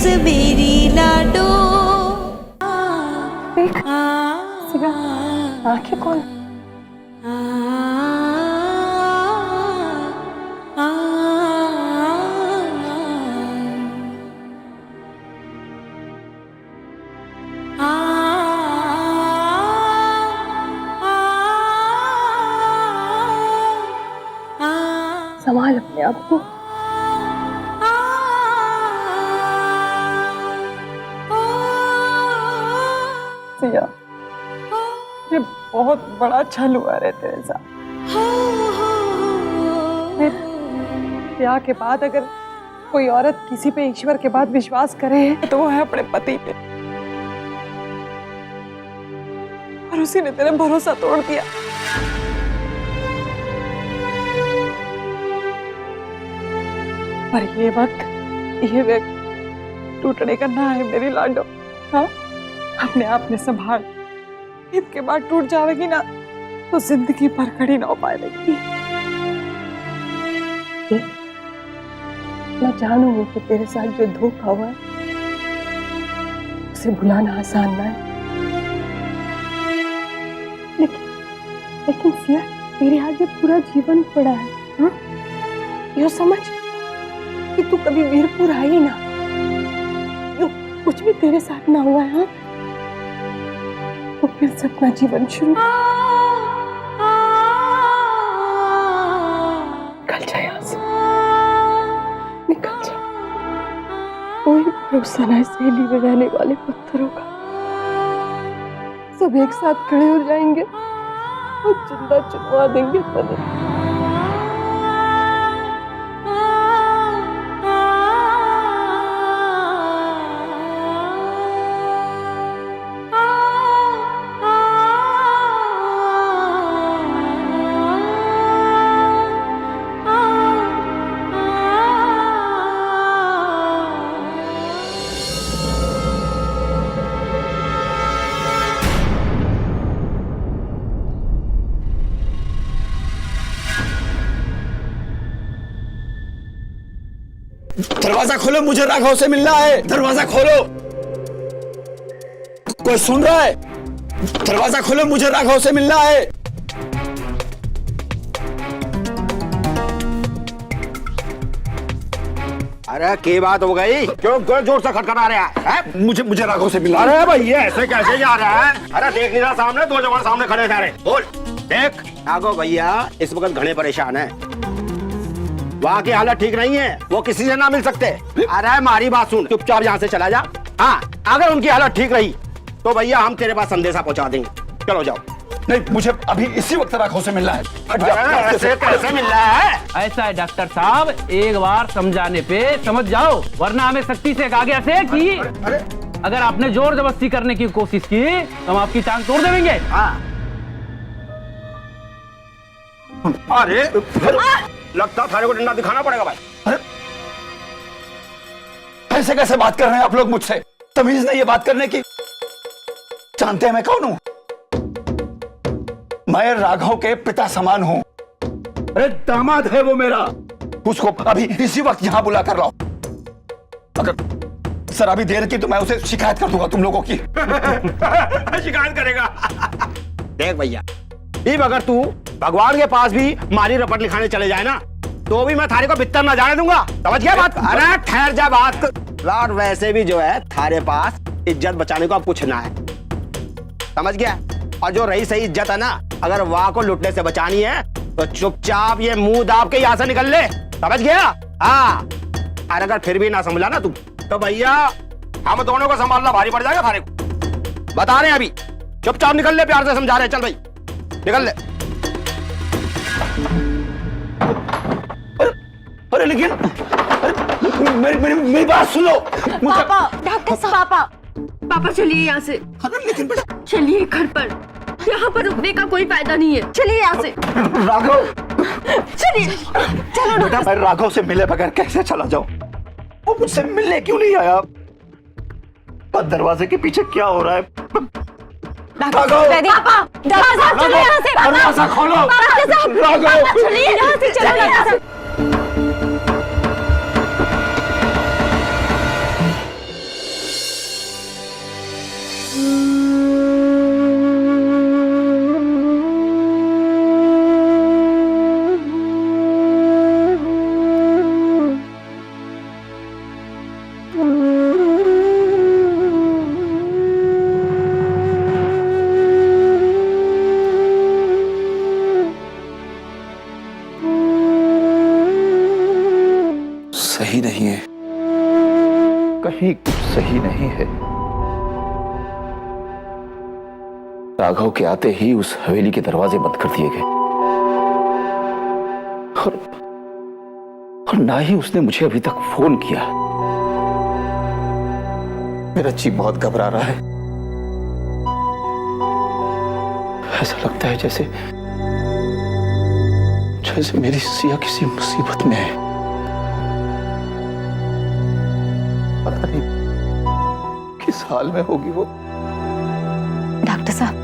मेरी लाडो। आंखें कौन? संभाल अपने आप को। सिया, ये बहुत बड़ा छल हुआ रे तेरे साथ। ब्याह के बाद अगर कोई औरत किसी पे ईश्वर के बाद विश्वास करे तो वो है अपने पति पे, और उसी ने तेरा भरोसा तोड़ दिया। पर ये वक्त टूटने का ना है मेरी लाडो। हाँ, अपने आप में संभाल, इसके बाद टूट जाएगी ना तो जिंदगी भर खड़ी ना हो पाएगी। मैं जानूंगी कि तेरे साथ जो धोखा हुआ है उसे भुलाना आसान ना है, लेकिन सिया, तेरे आगे पूरा जीवन पड़ा है। हाँ, यो समझ कि तू कभी वीरपुर आई ना, यो कुछ भी तेरे साथ ना हुआ है। हाँ, तो फिर से अपना जीवन शुरू। निकल जा यहाँ से, निकल जा। कोई भरोसा ना सहेली में रहने वाले पत्थरों का। सब एक साथ खड़े हो जाएंगे और जिंदा चुनवा देंगे तने। दरवाजा खोलो, मुझे राघव से मिलना है। दरवाजा खोलो, कोई सुन रहा है? दरवाजा खोलो, मुझे राघव से मिलना है। अरे क्या बात हो गई? क्यों जोर से खटखटा रहा है? मुझे राघव से मिलना है। अरे भैया ऐसे कैसे जा रहा है? अरे देख नहीं रहा सामने दो जवान सामने खड़े जा रहे। बोल देख। राघव भैया इस वक्त घने परेशान है, वहाँ की हालत ठीक नहीं है, वो किसी से ना मिल सकते। अरे हमारी बात सुन, चुपचाप यहाँ से चला जा। हाँ, अगर उनकी हालत ठीक रही तो भैया हम तेरे पास संदेशा पहुँचा देंगे। चलो जाओ। नहीं, मुझे अभी इसी वक्त राघव से मिलना है। ऐसे कैसे मिल रहा है? ऐसा है डॉक्टर साहब, एक बार समझाने पे समझ जाओ, वरना हमें सख्ती से कहा गया से कि अगर आपने जोर जबरदस्ती करने की कोशिश की तो हम आपकी टांग तोड़ देंगे। अरे लगता थारे को डंडा दिखाना पड़ेगा भाई। ऐसे कैसे बात कर रहे हैं आप लोग मुझसे? तमीज नहीं है बात करने की। जानते हैं मैं कौन हूं? मैं राघव के पिता समान हूं। अरे दामाद है वो मेरा। उसको अभी इसी वक्त यहां बुला कर लाओ। अगर सर अभी देर की तो मैं उसे शिकायत कर दूंगा तुम लोगों की। शिकायत करेगा? देख भैया, अगर तू भगवान के पास भी मारी रपट लिखाने चले जाए ना तो भी मैं थारे को भीतर ना जाने दूंगा। समझ गया बात? अरे ठहर जा बात। लॉर्ड वैसे भी जो है थारे पास इज्जत बचाने को अब कुछ ना है। समझ गया? और जो रही सही इज्जत है ना, अगर वहां को लुटने से बचानी है तो चुपचाप ये मुंह दाब के यहाँ से निकल ले। समझ गया? हाँ, और अगर फिर भी ना समझा ना तुम तो भैया हम दोनों को संभालना भारी पड़ जाएगा थारे को। बता रहे हैं अभी, चुपचाप निकल ले। प्यार से समझा रहे। चल भाई निकल ले। अरे लेकिन मेरी बात सुनो। पापा, डॉक्टर साहब, पापा चलिए यहाँ से। लेकिन चलिए घर पर, यहाँ पर रुकने का कोई फायदा नहीं है। चलिए यहाँ से। राघव, चलिए, चलो बेटा, मैं राघव से मिले बगैर कैसे चला जाऊं? वो मुझसे मिलने क्यों नहीं आया? पर दरवाजे के पीछे क्या हो रहा है? पापा, चलो यहाँ से। दरवाजा खोलो। राघव, चलिए यहाँ से, चलो यहाँ से। कहीं कुछ सही नहीं है। राघव के आते ही उस हवेली के दरवाजे बंद कर दिए गए और ना ही उसने मुझे अभी तक फोन किया। मेरा जी बहुत घबरा रहा है। ऐसा लगता है जैसे मेरी सिया किसी मुसीबत में है। पता नहीं किस हाल में होगी वो। डॉक्टर साहब,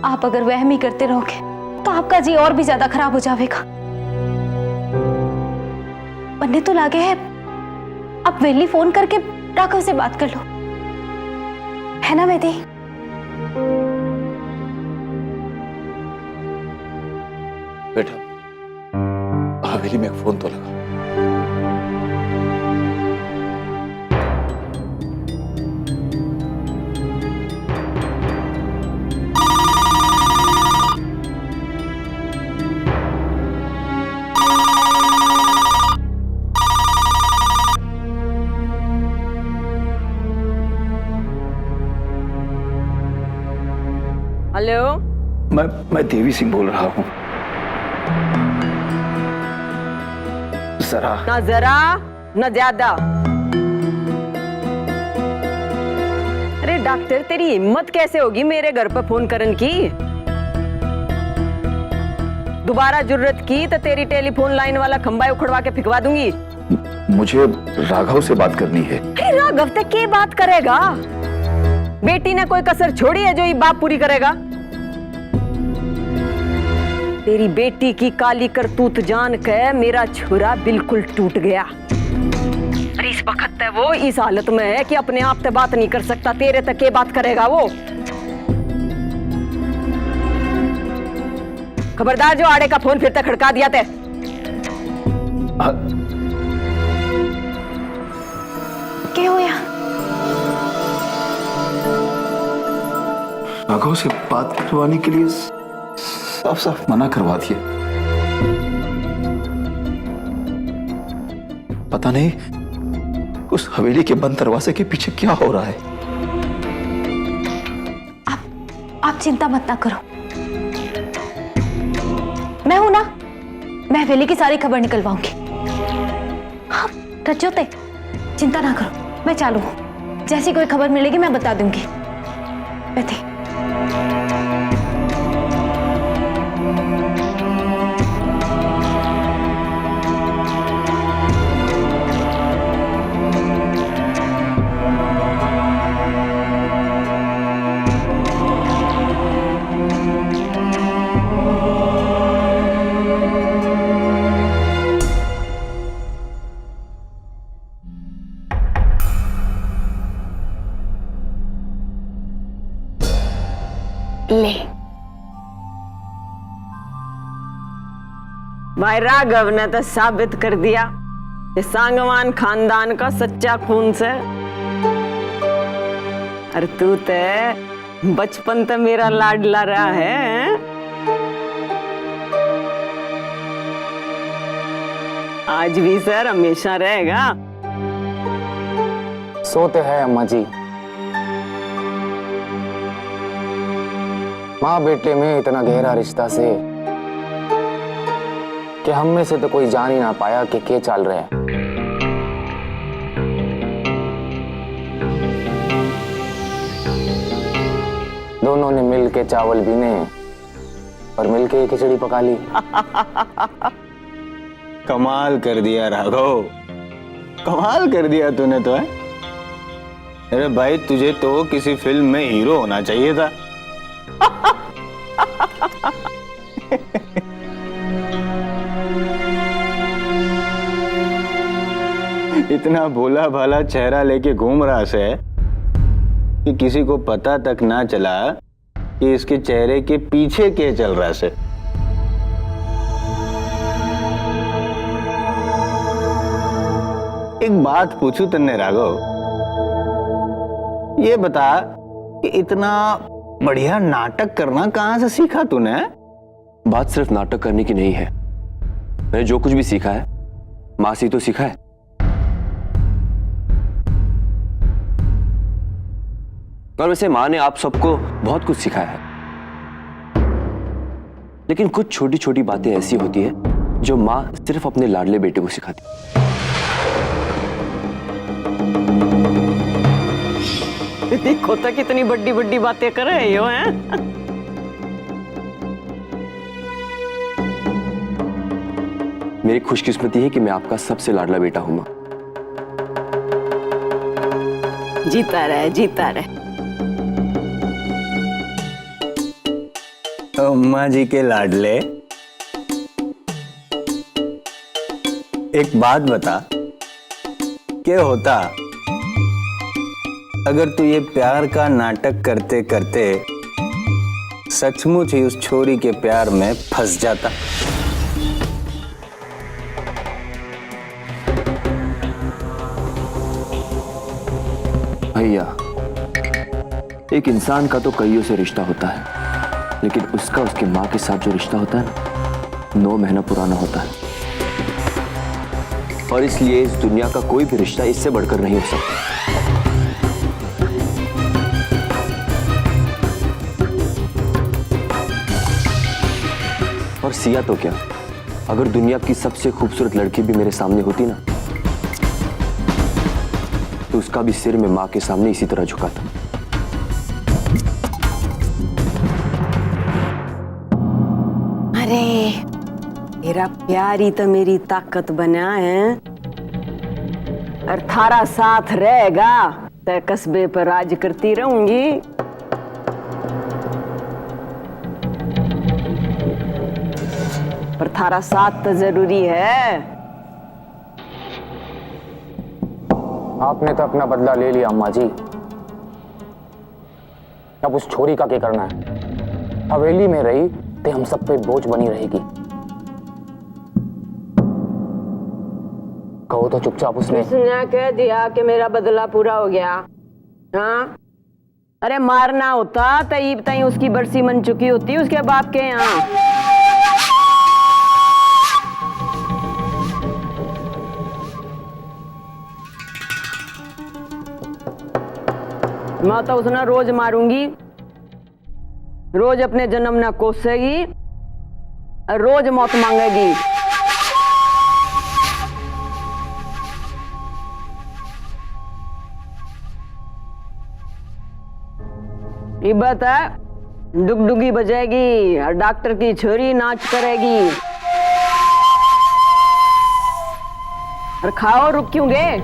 आप अगर वहम ही करते रहोगे तो आपका जी और भी ज्यादा खराब हो जाएगा। बनने तो लागे है, आप वेली फोन करके राघव से बात कर लो, है ना वेदी? बेटा, हवेली में एक फोन तो लगा। हेलो, मैं देवी सिंह बोल रहा हूँ। ना जरा ना ज्यादा। अरे डॉक्टर, तेरी हिम्मत कैसे होगी मेरे घर पर फोन करने की? दोबारा जरूरत की तो तेरी टेलीफोन लाइन वाला खंबा उखड़वा के फिकवा दूंगी। मुझे राघव से बात करनी है। अरे राघव तक के बात करेगा? बेटी ने कोई कसर छोड़ी है जो ये बाप पूरी करेगा? तेरी बेटी की काली करतूत जान के मेरा छोरा बिल्कुल टूट गया। अरे इस वक्त वो इस हालत में है कि अपने आप से बात नहीं कर सकता। तेरे तक के बात करेगा वो? खबरदार, जो आड़े का फोन फिर तक खड़का दिया थे। क्या होया? राघव से बात करवाने के लिए साफ साफ मना करवा दिए। पता नहीं उस हवेली के बंद दरवाजे के पीछे क्या हो रहा है। आप चिंता मत ना करो, मैं हूं ना, मैं हवेली की सारी खबर निकलवाऊंगी। हाँ रजोते, चिंता ना करो, मैं चालू हूं। जैसी कोई खबर मिलेगी मैं बता दूंगी। बैठे। ले भाई, राघव ने तो साबित कर दिया कि सांगवान खानदान का सच्चा खून से। अरे तू तो बचपन तो मेरा लाडला रहा है। आज भी सर हमेशा रहेगा। सोते है अम्मा जी। माँ बेटे में इतना गहरा रिश्ता से कि हम में से तो कोई जान ही ना पाया कि क्या चल रहा है। दोनों ने मिल के चावल बीने और मिल के खिचड़ी पका ली। कमाल कर दिया राघव, कमाल कर दिया तूने तो है। अरे भाई, तुझे तो किसी फिल्म में हीरो होना चाहिए था। इतना भोला भाला चेहरा लेके घूम रहा है कि किसी को पता तक ना चला कि इसके चेहरे के पीछे क्या चल रहा है। एक बात पूछूं तन्ने राघव, ये बता कि इतना बढ़िया नाटक करना कहां से सीखा तूने? बात सिर्फ नाटक करने की नहीं है। मैंने जो कुछ भी सीखा है माँ से तो सीखा है। और वैसे माँ ने आप सबको बहुत कुछ सिखाया है, लेकिन कुछ छोटी छोटी बातें ऐसी होती है जो माँ सिर्फ अपने लाडले बेटे को सिखाती है। देखो तो कितनी बड़ी बड़ी बातें कर रहे हो हैं? मेरी खुशकिस्मती है कि मैं आपका सबसे लाडला बेटा हूं माँ। जीता रहे, जीता रहे। अम्मा जी के लाडले, एक बात बता, क्या होता अगर तू ये प्यार का नाटक करते करते सचमुच ही उस छोरी के प्यार में फंस जाता? भैया, एक इंसान का तो कईयों से रिश्ता होता है, लेकिन उसका उसकी माँ के साथ जो रिश्ता होता है ना, 9 महीना पुराना होता है। और इसलिए इस दुनिया का कोई भी रिश्ता इससे बढ़कर नहीं हो सकता। और सिया तो क्या, अगर दुनिया की सबसे खूबसूरत लड़की भी मेरे सामने होती ना, तो उसका भी सिर मैं माँ के सामने इसी तरह झुकाता। अरे तेरा प्यार ही तो मेरी ताकत बना है, और थारा साथ रहेगा तो कस्बे पर राज करती रहूंगी। पर थारा साथ तो जरूरी है। आपने तो अपना बदला ले लिया अम्मा जी, अब उस छोरी का क्या करना है? हवेली में रही तो हम सब पे बोझ बनी रहेगी। कहो तो चुपचाप उसने कह दिया कि मेरा बदला पूरा हो गया। हाँ, अरे मारना होता तई तई उसकी बरसी मन चुकी होती उसके बाप के यहाँ। मैं तो उसने रोज मारूंगी, रोज अपने जन्म ना कोसेगी, और रोज मौत मांगेगी। ये बात है, डुगडुगी बजेगी और डॉक्टर की छोरी नाच करेगी। और खाओ, रुक क्यों गए?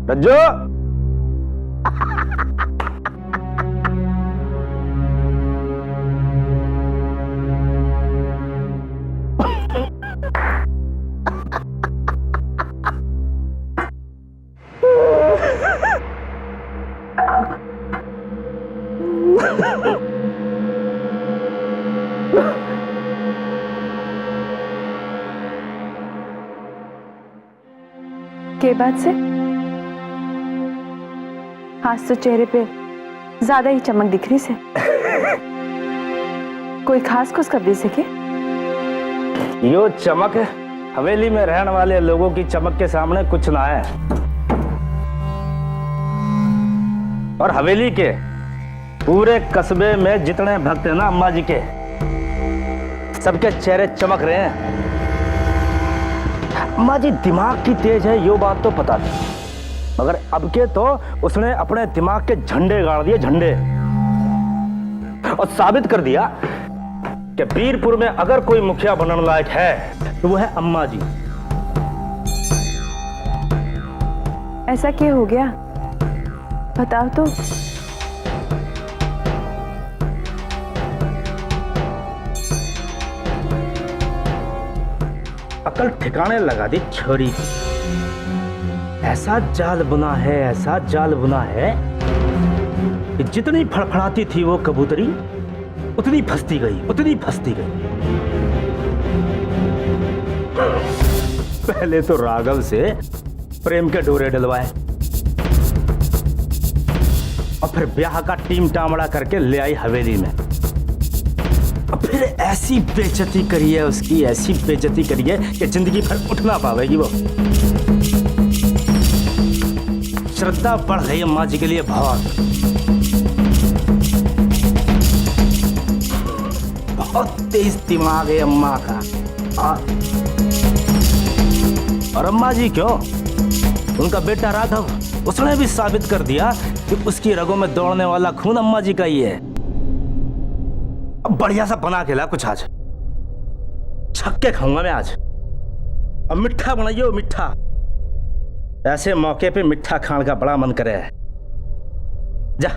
रज्जो, के बाद से आज तो चेहरे पे ज्यादा ही चमक दिख रही से। कोई खास खुशखबरी से के? यो चमक हवेली में रहने वाले लोगों की चमक के सामने कुछ ना है। और हवेली के पूरे कस्बे में जितने भक्त हैं ना अम्मा जी के, सबके चेहरे चमक रहे हैं। अम्मा जी दिमाग की तेज है, यो बात तो पता थी, मगर अब के तो उसने अपने दिमाग के झंडे गाड़ दिए, झंडे, और साबित कर दिया कि वीरपुर में अगर कोई मुखिया बनने लायक है तो वो है अम्मा जी। ऐसा क्या हो गया, बताओ तो। अकल ठिकाने लगा दी छोरी की। ऐसा जाल बुना है, ऐसा जाल बुना है कि जितनी फड़फड़ाती थी वो कबूतरी उतनी फंसती गई, उतनी फंसती गई। पहले तो राघव से प्रेम के डोरे डलवाए और फिर ब्याह का टीम टामड़ा करके ले आई हवेली में। और फिर ऐसी बेइज्जती करी है उसकी, ऐसी बेइज्जती करी है कि जिंदगी भर उठ ना पावेगी वो। श्रद्धा बढ़ गई अम्मा जी के लिए बहुत तेज दिमाग है अम्मा का। और अम्मा जी क्यों, उनका बेटा राघव, उसने भी साबित कर दिया कि उसकी रगों में दौड़ने वाला खून अम्मा जी का ही है। अब बढ़िया सा बना के ला कुछ आज, छक्के खाऊंगा मैं आज। अब मिठा बनाइए, मिठा। ऐसे मौके पे मिठा खाने का बड़ा मन करे। जा।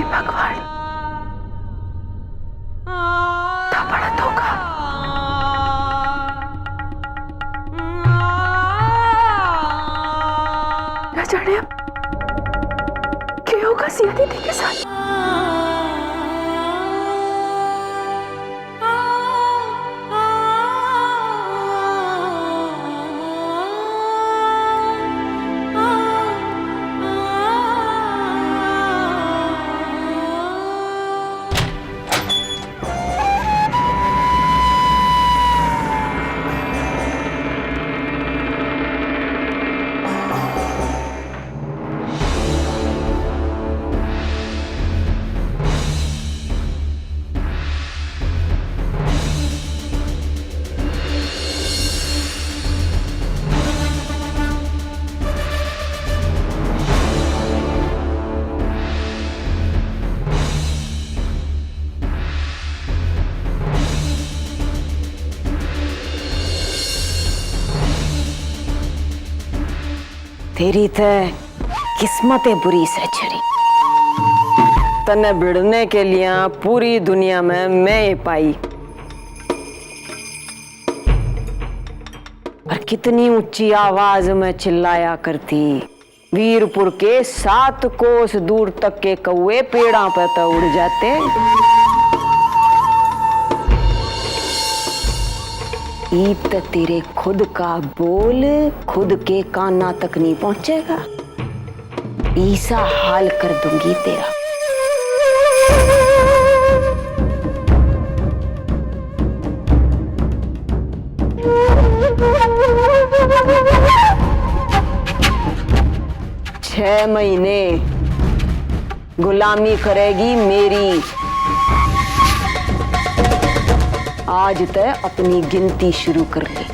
भगवान, था बड़ा धोखा। न जाने अब क्या होगा सिया दीदी के साथ। तेरी तो किस्मत बुरी से छरी, तने भिड़ने के लिए पूरी दुनिया में मैं पाई। और कितनी ऊंची आवाज में चिल्लाया करती, वीरपुर के 7 कोस दूर तक के कौवे पेड़ां पे तो उड़ जाते। ईब तो तेरे खुद का बोल खुद के काना तक नहीं पहुंचेगा। ऐसा हाल कर दूंगी तेरा। छह महीने गुलामी करेगी मेरी। आज तक अपनी गिनती शुरू कर ली।